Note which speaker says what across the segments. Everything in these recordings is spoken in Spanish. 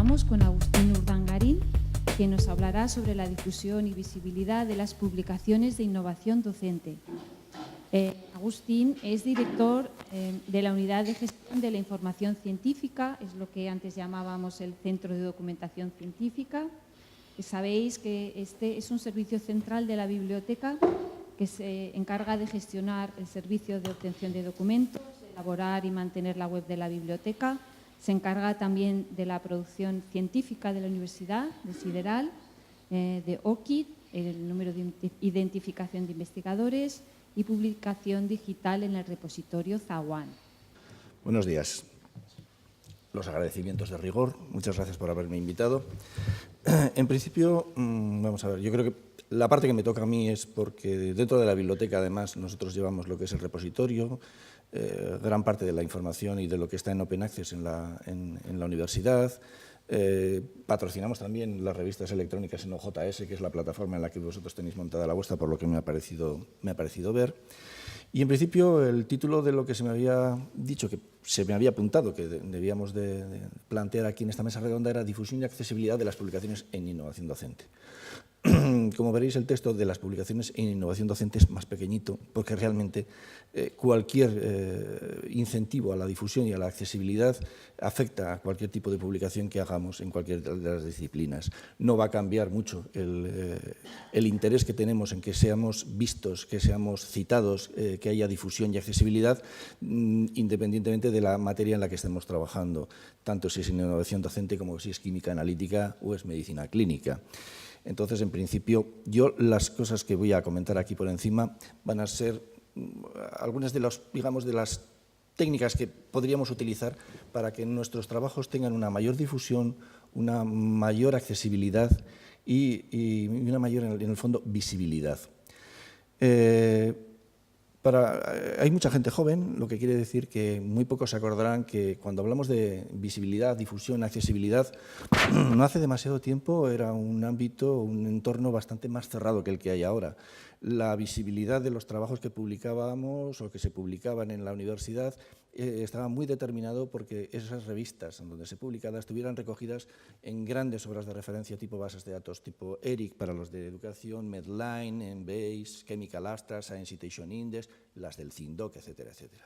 Speaker 1: contamos con Agustín Urdangarín, que nos hablará sobre la difusión y visibilidad de las publicaciones de innovación docente. Agustín es director de la Unidad de Gestión de la Información Científica, es lo que antes llamábamos el Centro de Documentación Científica. Sabéis que este es un servicio central de la biblioteca que se encarga de gestionar el servicio de obtención de documentos, elaborar y mantener la web de la biblioteca. Se encarga también de la producción científica de la Universidad, de Sideral, de OCID, el número de identificación de investigadores y publicación digital en el repositorio Zawan.
Speaker 2: Buenos días. Los agradecimientos de rigor. Muchas gracias por haberme invitado. En principio, vamos a ver, yo creo que la parte que me toca a mí es porque dentro de la biblioteca, además, nosotros llevamos lo que es el repositorio, gran parte de la información y de lo que está en Open Access en la universidad. Patrocinamos también las revistas electrónicas en OJS, que es la plataforma en la que vosotros tenéis montada la vuestra, por lo que me ha parecido ver. Y en principio el título de lo que se me había dicho, que se me había apuntado, que debíamos de plantear aquí en esta mesa redonda, era difusión y accesibilidad de las publicaciones en innovación docente. Como veréis, el texto de las publicaciones en innovación docente es más pequeñito, porque realmente cualquier incentivo a la difusión y a la accesibilidad afecta a cualquier tipo de publicación que hagamos en cualquier de las disciplinas. No va a cambiar mucho el interés que tenemos en que seamos vistos, que seamos citados, que haya difusión y accesibilidad, independientemente de la materia en la que estemos trabajando, tanto si es en innovación docente como si es química analítica o es medicina clínica. Entonces, en principio, yo las cosas que voy a comentar aquí por encima van a ser algunas de las técnicas que podríamos utilizar para que nuestros trabajos tengan una mayor difusión, una mayor accesibilidad y una mayor, en el fondo, visibilidad. Hay mucha gente joven, lo que quiere decir que muy pocos se acordarán que cuando hablamos de visibilidad, difusión, accesibilidad, no hace demasiado tiempo era un ámbito, un entorno bastante más cerrado que el que hay ahora. La visibilidad de los trabajos que publicábamos o que se publicaban en la universidad estaba muy determinado porque esas revistas en donde se publicaban estuvieran recogidas en grandes obras de referencia tipo bases de datos tipo ERIC para los de educación, Medline, Embase, Chemical Abstract, Science Citation Index, las del CINDOC, etcétera, etcétera.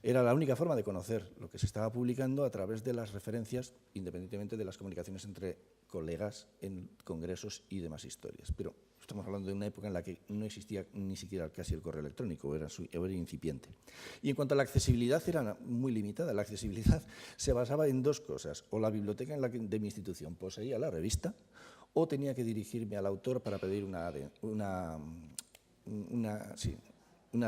Speaker 2: Era la única forma de conocer lo que se estaba publicando a través de las referencias, independientemente de las comunicaciones entre colegas en congresos y demás historias. Pero estamos hablando de una época en la que no existía ni siquiera casi el correo electrónico, era incipiente. Y en cuanto a la accesibilidad, era muy limitada. La accesibilidad se basaba en dos cosas. O la biblioteca de mi institución poseía la revista, o tenía que dirigirme al autor para pedir una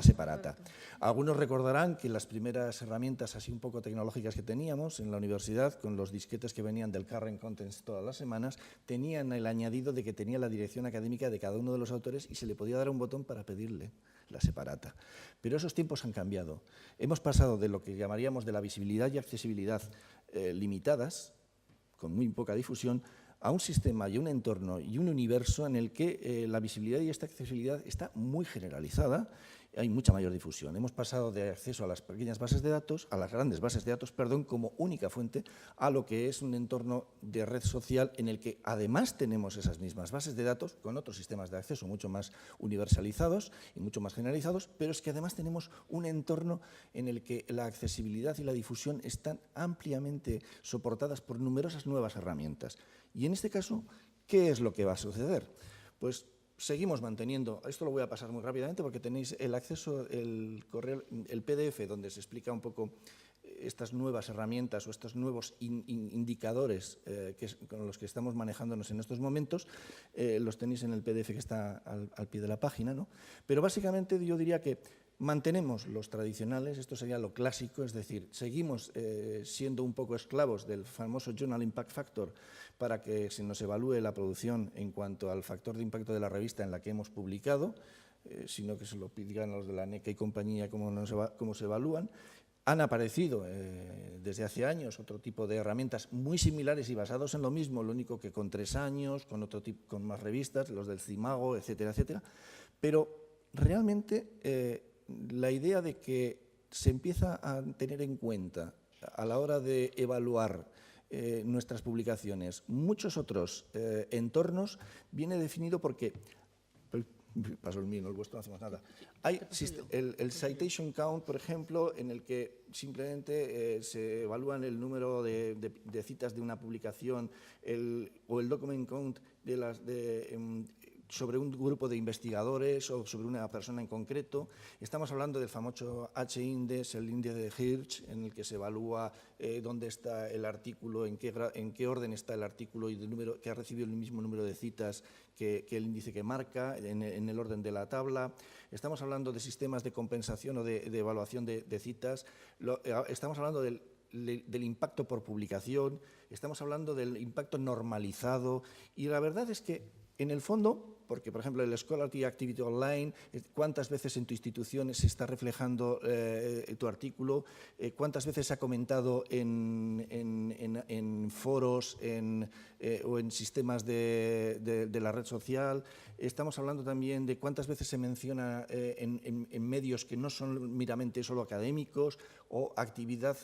Speaker 2: separata. Algunos recordarán que las primeras herramientas así un poco tecnológicas que teníamos en la universidad, con los disquetes que venían del Current Contents todas las semanas, tenían el añadido de que tenía la dirección académica de cada uno de los autores y se le podía dar un botón para pedirle la separata. Pero esos tiempos han cambiado. Hemos pasado de lo que llamaríamos de la visibilidad y accesibilidad limitadas, con muy poca difusión, a un sistema y un entorno y un universo en el que la visibilidad y esta accesibilidad está muy generalizada. Hay mucha mayor difusión. Hemos pasado de acceso a las pequeñas bases de datos, a las grandes bases de datos, perdón, como única fuente, a lo que es un entorno de red social en el que además tenemos esas mismas bases de datos con otros sistemas de acceso mucho más universalizados y mucho más generalizados, pero es que además tenemos un entorno en el que la accesibilidad y la difusión están ampliamente soportadas por numerosas nuevas herramientas. Y en este caso, ¿qué es lo que va a suceder? Pues seguimos manteniendo, esto lo voy a pasar muy rápidamente porque tenéis el acceso, el correo, el PDF donde se explica un poco estas nuevas herramientas o estos nuevos indicadores con los que estamos manejándonos en estos momentos, los tenéis en el PDF que está al pie de la página, ¿no? Pero básicamente yo diría que mantenemos los tradicionales, esto sería lo clásico, es decir, seguimos siendo un poco esclavos del famoso Journal Impact Factor para que se nos evalúe la producción en cuanto al factor de impacto de la revista en la que hemos publicado, sino que se lo pidan a los de la NECA y compañía cómo se evalúan. Han aparecido desde hace años otro tipo de herramientas muy similares y basados en lo mismo, lo único que con 3 años, con más revistas, los del CIMAGO, etcétera, etcétera. Pero realmente la idea de que se empieza a tener en cuenta a la hora de evaluar nuestras publicaciones, muchos otros entornos, viene definido porque... Paso el mío, no el vuestro, no hacemos nada. Hay el citation count, por ejemplo, en el que simplemente se evalúan el número de citas de una publicación o el document count sobre un grupo de investigadores o sobre una persona en concreto. Estamos hablando del famoso H-index, el índice de Hirsch, en el que se evalúa dónde está el artículo, en qué orden está el artículo y el número, que ha recibido el mismo número de citas que el índice que marca, en el orden de la tabla. Estamos hablando de sistemas de compensación o de evaluación de citas. Estamos hablando del impacto por publicación, estamos hablando del impacto normalizado, y la verdad es que, en el fondo, porque, por ejemplo, el Scholarly Activity Online, cuántas veces en tu institución se está reflejando tu artículo, cuántas veces se ha comentado en foros o en sistemas de la red social. Estamos hablando también de cuántas veces se menciona en medios que no son meramente solo académicos, o actividad,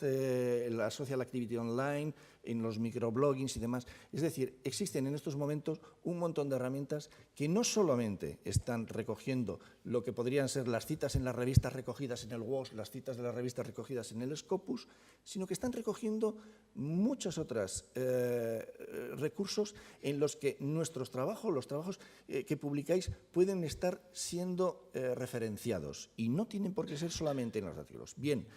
Speaker 2: la Social Activity Online, en los microbloggings y demás. Es decir, existen en estos momentos un montón de herramientas que no solamente están recogiendo lo que podrían ser las citas en las revistas recogidas en el WOS, las citas de las revistas recogidas en el Scopus, sino que están recogiendo muchos otros recursos en los que nuestros trabajos, los trabajos que publicáis, pueden estar siendo referenciados, y no tienen por qué ser solamente en los artículos. Bien,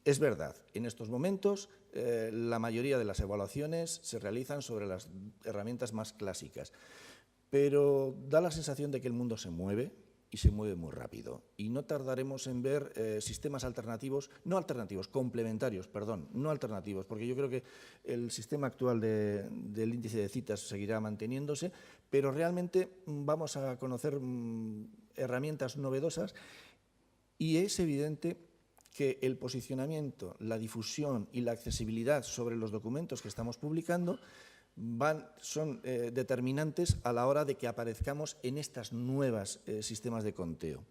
Speaker 2: es verdad, en estos momentos la mayoría de las evaluaciones se realizan sobre las herramientas más clásicas, pero da la sensación de que el mundo se mueve, y se mueve muy rápido. Y no tardaremos en ver sistemas alternativos, complementarios, no alternativos, porque yo creo que el sistema actual del índice de citas seguirá manteniéndose, pero realmente vamos a conocer herramientas novedosas, y es evidente que el posicionamiento, la difusión y la accesibilidad sobre los documentos que estamos publicando son determinantes a la hora de que aparezcamos en estos nuevos sistemas de conteo.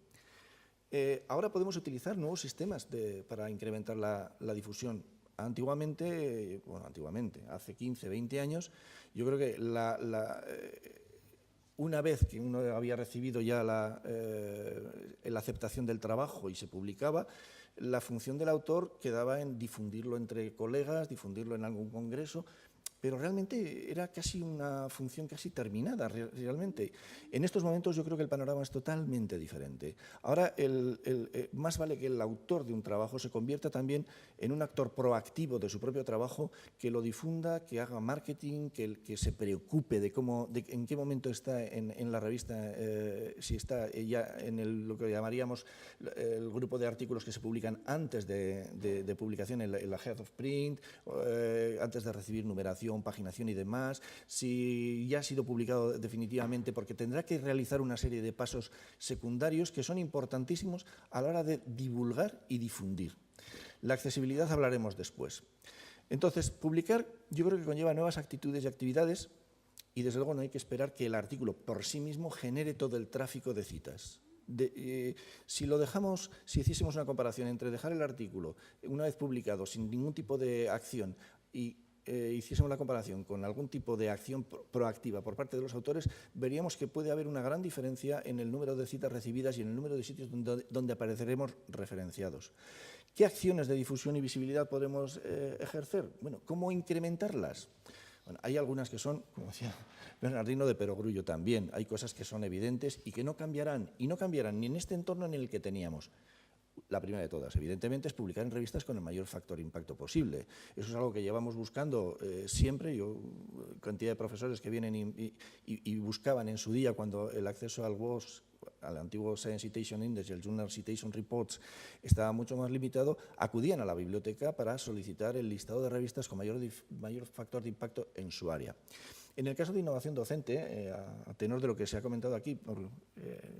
Speaker 2: Ahora podemos utilizar nuevos sistemas para incrementar la difusión. Antiguamente, hace 15, 20 años, yo creo que una vez que uno había recibido ya la aceptación del trabajo y se publicaba, la función del autor quedaba en difundirlo entre colegas, difundirlo en algún congreso, pero realmente era casi una función casi terminada, realmente. En estos momentos yo creo que el panorama es totalmente diferente. Ahora, más vale que el autor de un trabajo se convierta también en un actor proactivo de su propio trabajo, que lo difunda, que haga marketing, que se preocupe de en qué momento está en la revista, si está ya en lo que llamaríamos el grupo de artículos que se publican antes de publicación en la Head of Print, antes de recibir numeración, paginación y demás, si ya ha sido publicado definitivamente, porque tendrá que realizar una serie de pasos secundarios que son importantísimos a la hora de divulgar y difundir. La accesibilidad hablaremos después. Entonces, publicar yo creo que conlleva nuevas actitudes y actividades, y desde luego no hay que esperar que el artículo por sí mismo genere todo el tráfico de citas. Si hiciésemos una comparación entre dejar el artículo una vez publicado sin ningún tipo de acción y hiciésemos la comparación con algún tipo de acción proactiva por parte de los autores, veríamos que puede haber una gran diferencia en el número de citas recibidas y en el número de sitios donde apareceremos referenciados. ¿Qué acciones de difusión y visibilidad podemos ejercer? Bueno, ¿cómo incrementarlas? Bueno, hay algunas que son, como decía Bernardino, de perogrullo también. Hay cosas que son evidentes y que no cambiarán, y no cambiarán ni en este entorno ni en el que teníamos. La primera de todas, evidentemente, es publicar en revistas con el mayor factor de impacto posible. Eso es algo que llevamos buscando siempre. Cantidad de profesores que vienen y buscaban en su día, cuando el acceso al WOS, al antiguo Science Citation Index y el Journal Citation Reports estaba mucho más limitado, acudían a la biblioteca para solicitar el listado de revistas con mayor factor de impacto en su área. En el caso de innovación docente, a tenor de lo que se ha comentado aquí por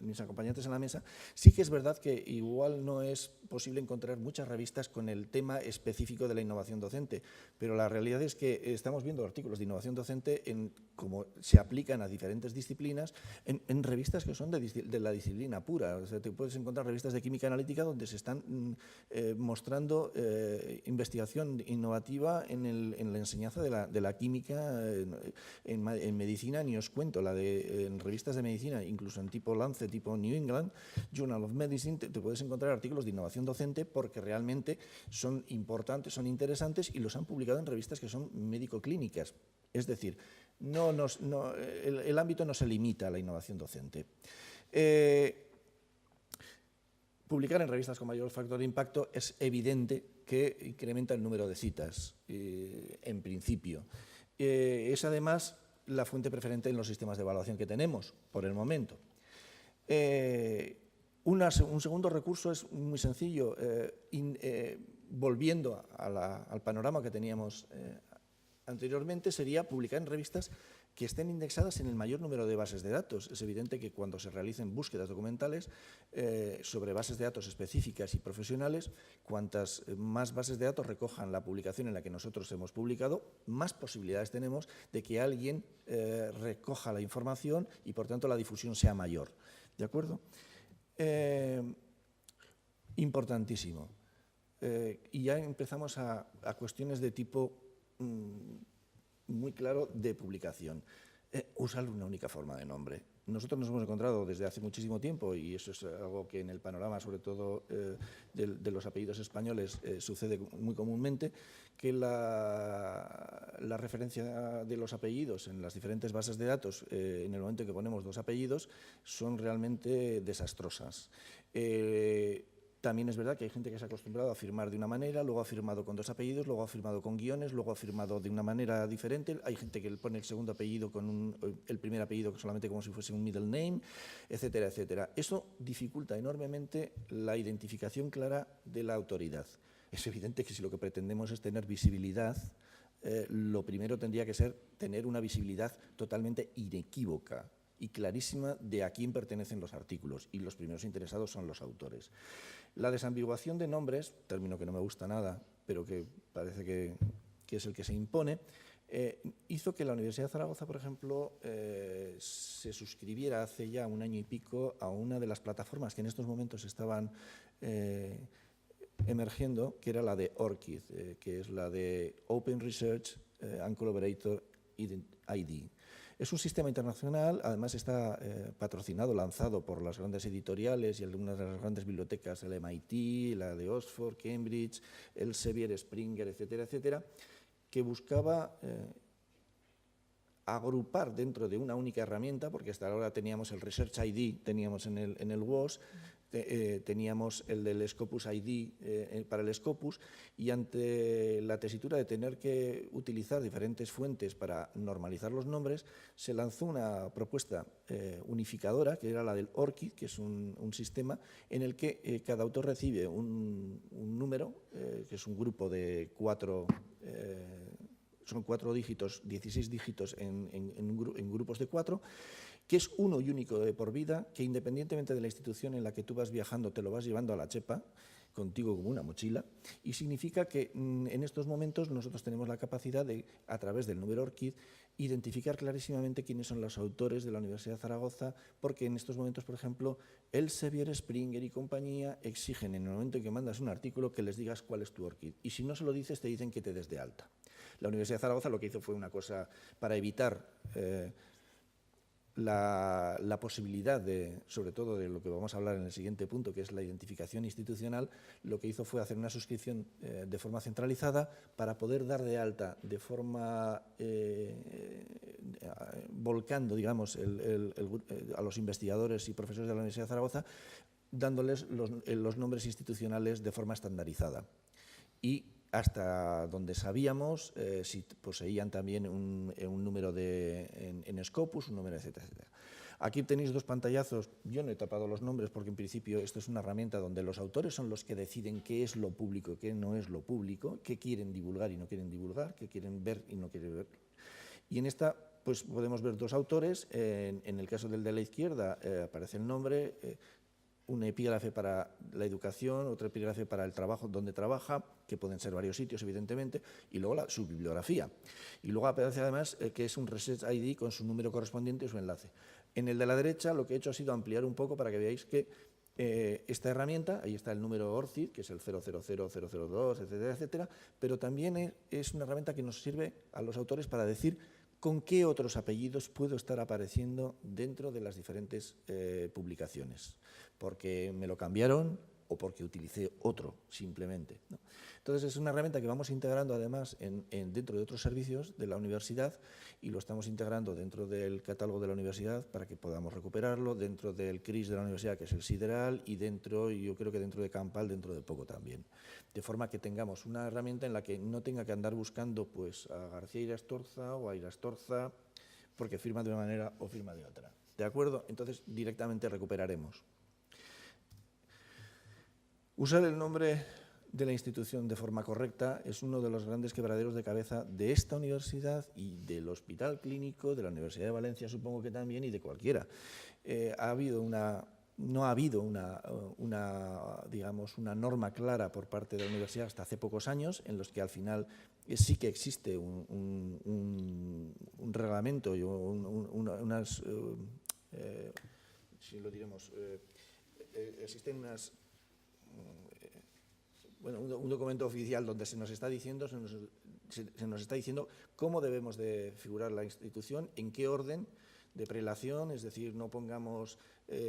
Speaker 2: mis acompañantes en la mesa, sí que es verdad que igual no es posible encontrar muchas revistas con el tema específico de la innovación docente, pero la realidad es que estamos viendo artículos de innovación docente como se aplican a diferentes disciplinas en revistas que son de la disciplina pura. O sea, te puedes encontrar revistas de química analítica donde se están mostrando investigación innovativa en la enseñanza de la química en medicina, ni os cuento, en revistas de medicina, incluso en tipo Lancet, tipo New England, Journal of Medicine, te puedes encontrar artículos de innovación docente porque realmente son importantes, son interesantes y los han publicado en revistas que son médico-clínicas. Es decir, el ámbito no se limita a la innovación docente. Publicar en revistas con mayor factor de impacto es evidente que incrementa el número de citas, en principio. Es además la fuente preferente en los sistemas de evaluación que tenemos por el momento. Un segundo recurso es muy sencillo, volviendo al panorama que teníamos anteriormente, sería publicar en revistas que estén indexadas en el mayor número de bases de datos. Es evidente que cuando se realicen búsquedas documentales sobre bases de datos específicas y profesionales, cuantas más bases de datos recojan la publicación en la que nosotros hemos publicado, más posibilidades tenemos de que alguien recoja la información y, por tanto, la difusión sea mayor. ¿De acuerdo? Importantísimo. Y ya empezamos a cuestiones de tipo muy claro de publicación. Usar una única forma de nombre. Nosotros nos hemos encontrado desde hace muchísimo tiempo, y eso es algo que en el panorama, sobre todo de los apellidos españoles, sucede muy comúnmente, que la referencia de los apellidos en las diferentes bases de datos, en el momento en que ponemos dos apellidos, son realmente desastrosas. También es verdad que hay gente que se ha acostumbrado a firmar de una manera, luego ha firmado con dos apellidos, luego ha firmado con guiones, luego ha firmado de una manera diferente. Hay gente que le pone el segundo apellido con el primer apellido solamente como si fuese un middle name, etcétera, etcétera. Eso dificulta enormemente la identificación clara de la autoridad. Es evidente que si lo que pretendemos es tener visibilidad, lo primero tendría que ser tener una visibilidad totalmente inequívoca y clarísima de a quién pertenecen los artículos, y los primeros interesados son los autores. La desambiguación de nombres, término que no me gusta nada, pero que parece que es el que se impone, hizo que la Universidad de Zaragoza, por ejemplo, se suscribiera hace ya un año y pico a una de las plataformas que en estos momentos estaban emergiendo, que era la de ORCID, que es la de Open Research and Collaborator ID. Es un sistema internacional, además está patrocinado, lanzado por las grandes editoriales y algunas de las grandes bibliotecas, el MIT, la de Oxford, Cambridge, Elsevier, Springer, etcétera, etcétera, que buscaba agrupar dentro de una única herramienta, porque hasta ahora teníamos el Research ID, teníamos en el WOS, teníamos el del Scopus ID para el Scopus, y ante la tesitura de tener que utilizar diferentes fuentes para normalizar los nombres, se lanzó una propuesta unificadora, que era la del ORCID, que es un sistema en el que cada autor recibe un número, que es un grupo de son 4 dígitos, 16 dígitos en grupos de 4, que es uno y único de por vida, que independientemente de la institución en la que tú vas viajando, te lo vas llevando a la chepa, contigo como una mochila, y significa que en estos momentos nosotros tenemos la capacidad de, a través del número ORCID, identificar clarísimamente quiénes son los autores de la Universidad de Zaragoza, porque en estos momentos, por ejemplo, Elsevier, Springer y compañía exigen en el momento en que mandas un artículo que les digas cuál es tu ORCID, y si no se lo dices te dicen que te des de alta. La Universidad de Zaragoza lo que hizo fue una cosa para evitar la posibilidad sobre todo de lo que vamos a hablar en el siguiente punto, que es la identificación institucional. Lo que hizo fue hacer una suscripción de forma centralizada para poder dar de alta de forma volcando, digamos, a los investigadores y profesores de la Universidad de Zaragoza, dándoles los nombres institucionales de forma estandarizada. Y hasta donde sabíamos, si poseían también un número en Scopus, un número, etcétera, etcétera. Aquí tenéis dos pantallazos. Yo no he tapado los nombres porque en principio esto es una herramienta donde los autores son los que deciden qué es lo público, qué no es lo público, qué quieren divulgar y no quieren divulgar, qué quieren ver y no quieren ver. Y en esta pues podemos ver dos autores. En el caso del de la izquierda aparece el nombre, un epígrafe para la educación, otro epígrafe para el trabajo donde trabaja, que pueden ser varios sitios, evidentemente, y luego su bibliografía. Y luego aparece además que es un Research ID con su número correspondiente y su enlace. En el de la derecha lo que he hecho ha sido ampliar un poco para que veáis que esta herramienta, ahí está el número ORCID, que es el 000002, etcétera, etcétera, pero también es una herramienta que nos sirve a los autores para decir con qué otros apellidos puedo estar apareciendo dentro de las diferentes publicaciones, porque me lo cambiaron o porque utilicé otro, simplemente, ¿no? Entonces, es una herramienta que vamos integrando, además, dentro de otros servicios de la universidad, y lo estamos integrando dentro del catálogo de la universidad para que podamos recuperarlo, dentro del CRIS de la universidad, que es el Sideral, y yo creo que dentro de Campal, dentro de poco también. De forma que tengamos una herramienta en la que no tenga que andar buscando pues, a García Irastorza o a Irastorza, porque firma de una manera o firma de otra. ¿De acuerdo? Entonces, directamente recuperaremos. Usar el nombre de la institución de forma correcta es uno de los grandes quebraderos de cabeza de esta universidad y del Hospital Clínico, de la Universidad de Valencia, supongo que también, y de cualquiera. No ha habido digamos, una norma clara por parte de la universidad hasta hace pocos años, en los que al final sí que existe un reglamento y si lo diremos, existen un documento oficial donde se nos está diciendo cómo debemos de figurar la institución, en qué orden de prelación, es decir, no pongamos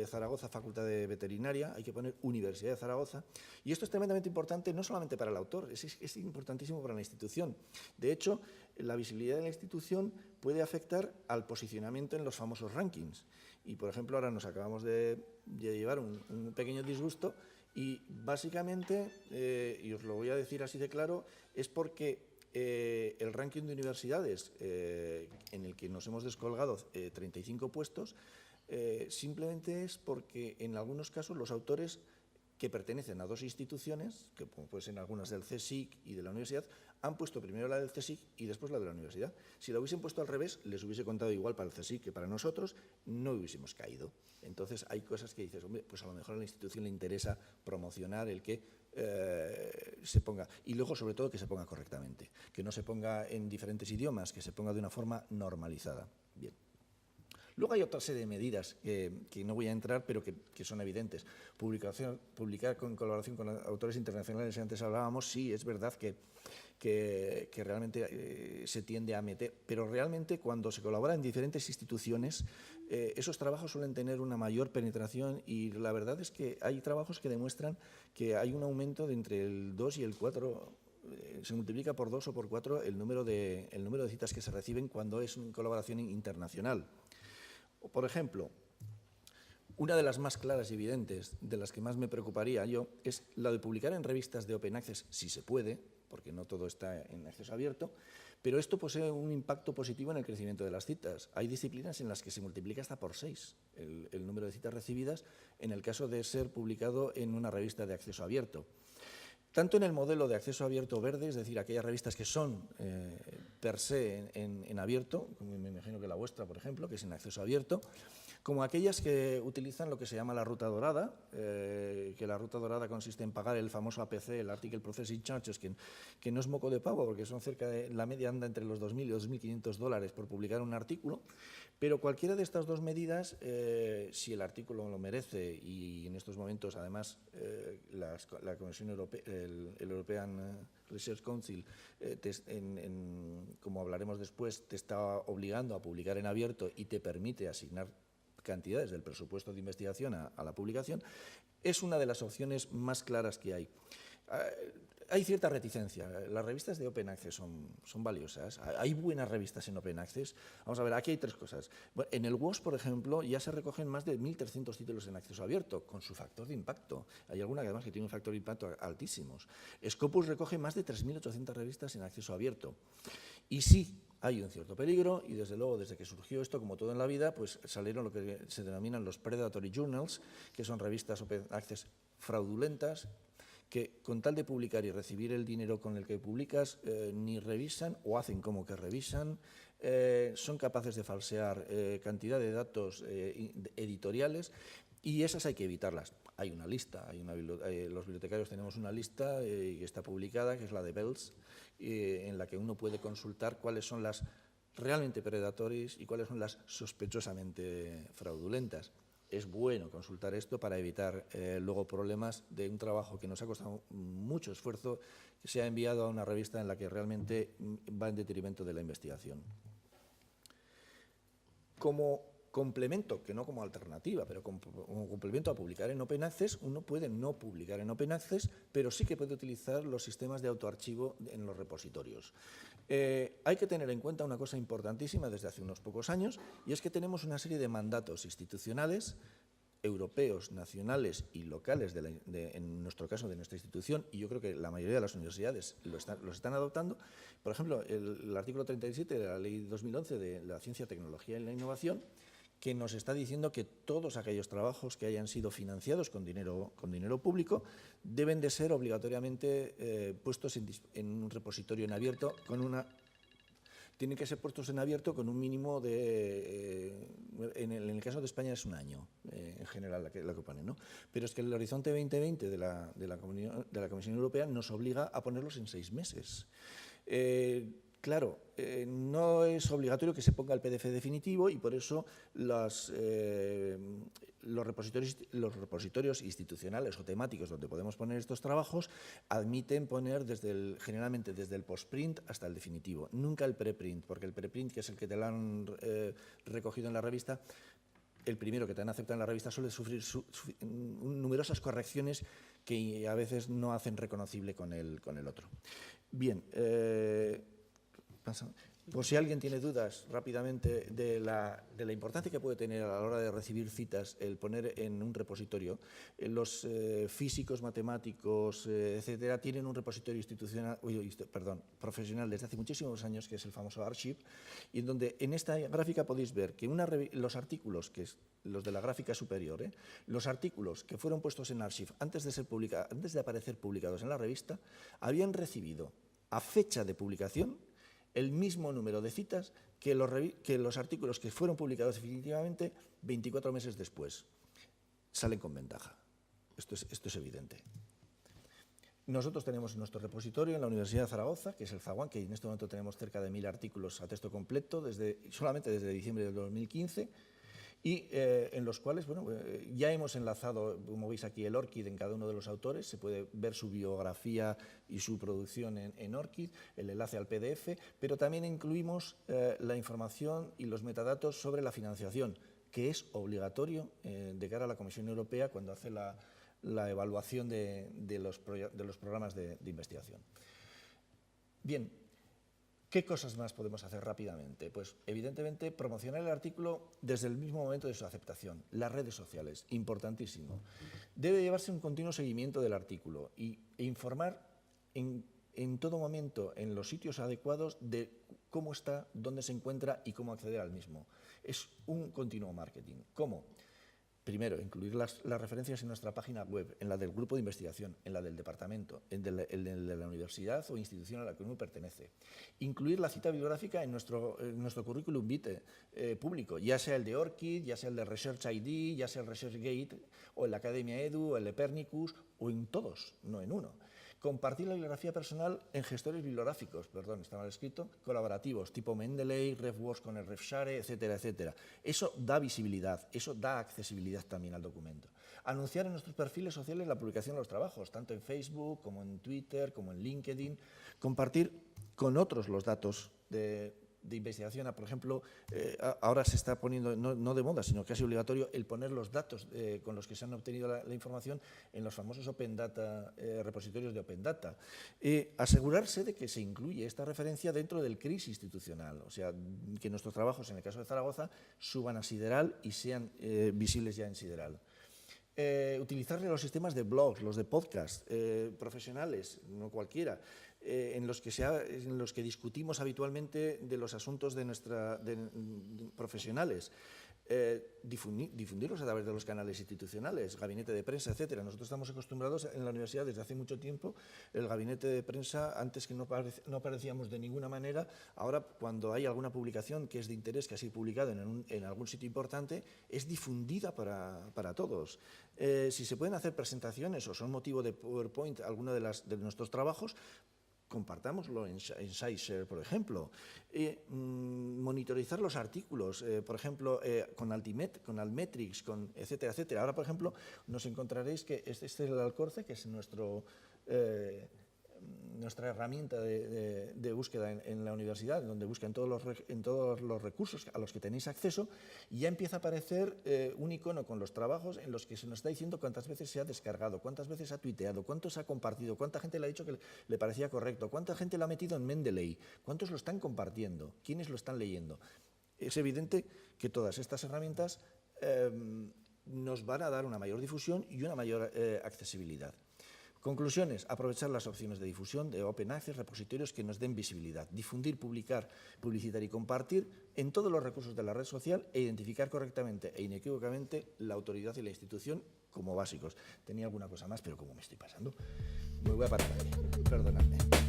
Speaker 2: Zaragoza Facultad de Veterinaria, hay que poner Universidad de Zaragoza. Y esto es tremendamente importante no solamente para el autor, es importantísimo para la institución. De hecho, la visibilidad de la institución puede afectar al posicionamiento en los famosos rankings. Y, por ejemplo, ahora nos acabamos de llevar un pequeño disgusto y, básicamente, y os lo voy a decir así de claro, es porque el ranking de universidades en el que nos hemos descolgado 35 puestos, simplemente es porque en algunos casos los autores que pertenecen a dos instituciones, que pueden ser algunas del CSIC y de la universidad, han puesto primero la del CSIC y después la de la universidad. Si la hubiesen puesto al revés, les hubiese contado igual para el CSIC que para nosotros, no hubiésemos caído. Entonces hay cosas que dices, hombre, pues a lo mejor a la institución le interesa promocionar el que se ponga, y luego sobre todo que se ponga correctamente, que no se ponga en diferentes idiomas, que se ponga de una forma normalizada. Bien. Luego hay otra serie de medidas que no voy a entrar, pero que son evidentes. Publicar con colaboración con autores internacionales, antes hablábamos, sí, es verdad que realmente se tiende a meter, pero realmente cuando se colabora en diferentes instituciones, esos trabajos suelen tener una mayor penetración, y la verdad es que hay trabajos que demuestran que hay un aumento de entre el 2 y el 4, se multiplica por 2 o por 4 el número de citas que se reciben cuando es una colaboración internacional. Por ejemplo, una de las más claras y evidentes, de las que más me preocuparía yo, es la de publicar en revistas de Open Access, si se puede, porque no todo está en acceso abierto, pero esto posee un impacto positivo en el crecimiento de las citas. Hay disciplinas en las que se multiplica hasta por 6 el número de citas recibidas en el caso de ser publicado en una revista de acceso abierto. Tanto en el modelo de acceso abierto verde, es decir, aquellas revistas que son per se en abierto, como me imagino que la vuestra, por ejemplo, que es en acceso abierto, como aquellas que utilizan lo que se llama la ruta dorada, que la ruta dorada consiste en pagar el famoso APC, el Article Processing Charges, que no es moco de pavo, porque son cerca de, la media anda entre los 2.000 y los 2.500 dólares por publicar un artículo, pero cualquiera de estas dos medidas, si el artículo lo merece, y en estos momentos, además, la Comisión Europea, el European Research Council, como hablaremos después, te está obligando a publicar en abierto y te permite asignar cantidades del presupuesto de investigación a la publicación, es una de las opciones más claras que hay. Hay cierta reticencia. Las revistas de Open Access son valiosas. Hay buenas revistas en Open Access. Vamos a ver, aquí hay tres cosas. Bueno, en el WOS, por ejemplo, ya se recogen más de 1.300 títulos en acceso abierto, con su factor de impacto. Hay alguna que además que tiene un factor de impacto altísimos. Scopus recoge más de 3.800 revistas en acceso abierto. Y sí, hay un cierto peligro, y desde luego, desde que surgió esto, como todo en la vida, pues salieron lo que se denominan los predatory journals, que son revistas Open Access fraudulentas, que con tal de publicar y recibir el dinero con el que publicas, ni revisan o hacen como que revisan, son capaces de falsear cantidad de datos editoriales, y esas hay que evitarlas. Hay una lista, los bibliotecarios tenemos una lista que está publicada, que es la de Bells, en la que uno puede consultar cuáles son las realmente predatorias y cuáles son las sospechosamente fraudulentas. Es bueno consultar esto para evitar luego problemas de un trabajo que nos ha costado mucho esfuerzo, que se ha enviado a una revista en la que realmente va en detrimento de la investigación. Como complemento, que no como alternativa, pero como complemento a publicar en Open Access, uno puede no publicar en Open Access, pero sí que puede utilizar los sistemas de autoarchivo en los repositorios. Hay que tener en cuenta una cosa importantísima desde hace unos pocos años, y es que tenemos una serie de mandatos institucionales, europeos, nacionales y locales, en nuestro caso de nuestra institución, y yo creo que la mayoría de las universidades los están adoptando. Por ejemplo, el artículo 37 de la Ley 2011 de la Ciencia, Tecnología y la Innovación, que nos está diciendo que todos aquellos trabajos que hayan sido financiados con dinero público deben de ser obligatoriamente puestos en un repositorio en abierto tienen que ser puestos en abierto con un mínimo de, en el caso de España es un año, en general, lo que pone, ¿no? Pero es que el Horizonte 2020 de la Comisión Europea nos obliga a ponerlos en 6 meses. Claro, no es obligatorio que se ponga el PDF definitivo, y por eso los repositorios institucionales o temáticos donde podemos poner estos trabajos admiten poner generalmente desde el postprint hasta el definitivo, nunca el preprint, porque el preprint, que es el que te lo han recogido en la revista, el primero que te han aceptado en la revista, suele sufrir numerosas correcciones que a veces no hacen reconocible con el otro. Bien, por si alguien tiene dudas rápidamente de la importancia que puede tener a la hora de recibir citas el poner en un repositorio, los físicos, matemáticos, etcétera, tienen un repositorio profesional desde hace muchísimos años, que es el famoso Archive, y en donde en esta gráfica podéis ver que los artículos, que es los de la gráfica superior, los artículos que fueron puestos en Archive antes de aparecer publicados en la revista, habían recibido a fecha de publicación el mismo número de citas que los artículos que fueron publicados definitivamente 24 meses después. Salen con ventaja. Esto es evidente. Nosotros tenemos nuestro repositorio en la Universidad de Zaragoza, que es el Zaguán, que en este momento tenemos cerca de 1000 artículos a texto completo, solamente desde diciembre del 2015, y en los cuales ya hemos enlazado, como veis aquí, el ORCID en cada uno de los autores. Se puede ver su biografía y su producción en ORCID, el enlace al PDF, pero también incluimos la información y los metadatos sobre la financiación, que es obligatorio de cara a la Comisión Europea cuando hace la evaluación de los programas de investigación. Bien. ¿Qué cosas más podemos hacer rápidamente? Pues, evidentemente, promocionar el artículo desde el mismo momento de su aceptación. Las redes sociales, importantísimo. Debe llevarse un continuo seguimiento del artículo e informar en todo momento, en los sitios adecuados, de cómo está, dónde se encuentra y cómo acceder al mismo. Es un continuo marketing. ¿Cómo? Primero, incluir las referencias en nuestra página web, en la del grupo de investigación, en la del departamento, en de la universidad o institución a la que uno pertenece. Incluir la cita bibliográfica en nuestro currículum vitae público, ya sea el de ORCID, ya sea el de Research ID, ya sea el ResearchGate, o en la Academia Edu, o el Epernicus, o en todos, no en uno. Compartir la bibliografía personal en gestores bibliográficos, está mal escrito, colaborativos, tipo Mendeley, RefWorks con el RefShare, etcétera, etcétera. Eso da visibilidad, eso da accesibilidad también al documento. Anunciar en nuestros perfiles sociales la publicación de los trabajos, tanto en Facebook, como en Twitter, como en LinkedIn. Compartir con otros los datos de investigación. Por ejemplo, ahora se está poniendo, no de moda, sino casi obligatorio, el poner los datos con los que se han obtenido la información en los famosos Open Data, repositorios de Open Data. Asegurarse de que se incluye esta referencia dentro del CRIS institucional, o sea, que nuestros trabajos, en el caso de Zaragoza, suban a Sideral y sean visibles ya en Sideral. Utilizar los sistemas de blogs, los de podcast, profesionales, no cualquiera, en los que discutimos habitualmente de los asuntos de profesionales. difundirlos a través de los canales institucionales, gabinete de prensa, etcétera. Nosotros estamos acostumbrados en la universidad desde hace mucho tiempo, el gabinete de prensa, antes que no aparecíamos de ninguna manera, ahora cuando hay alguna publicación que es de interés, que ha sido publicada en algún sitio importante, es difundida para todos. Si se pueden hacer presentaciones o son motivo de PowerPoint alguna de nuestros trabajos, compartámoslo en SciShare, por ejemplo. Monitorizar los artículos, por ejemplo, con Altmetrics, etcétera, etcétera. Ahora, por ejemplo, nos encontraréis que este es el Alcorce, que es nuestra herramienta de búsqueda en la universidad, donde busca en todos los recursos a los que tenéis acceso, y ya empieza a aparecer un icono con los trabajos en los que se nos está diciendo cuántas veces se ha descargado, cuántas veces ha tuiteado, cuántos ha compartido, cuánta gente le ha dicho que le parecía correcto, cuánta gente lo ha metido en Mendeley, cuántos lo están compartiendo, quiénes lo están leyendo. Es evidente que todas estas herramientas nos van a dar una mayor difusión y una mayor accesibilidad. Conclusiones, aprovechar las opciones de difusión, de Open Access, repositorios que nos den visibilidad, difundir, publicar, publicitar y compartir en todos los recursos de la red social e identificar correctamente e inequívocamente la autoridad y la institución como básicos. Tenía alguna cosa más, pero como me estoy pasando, me voy a parar ahí, perdonadme.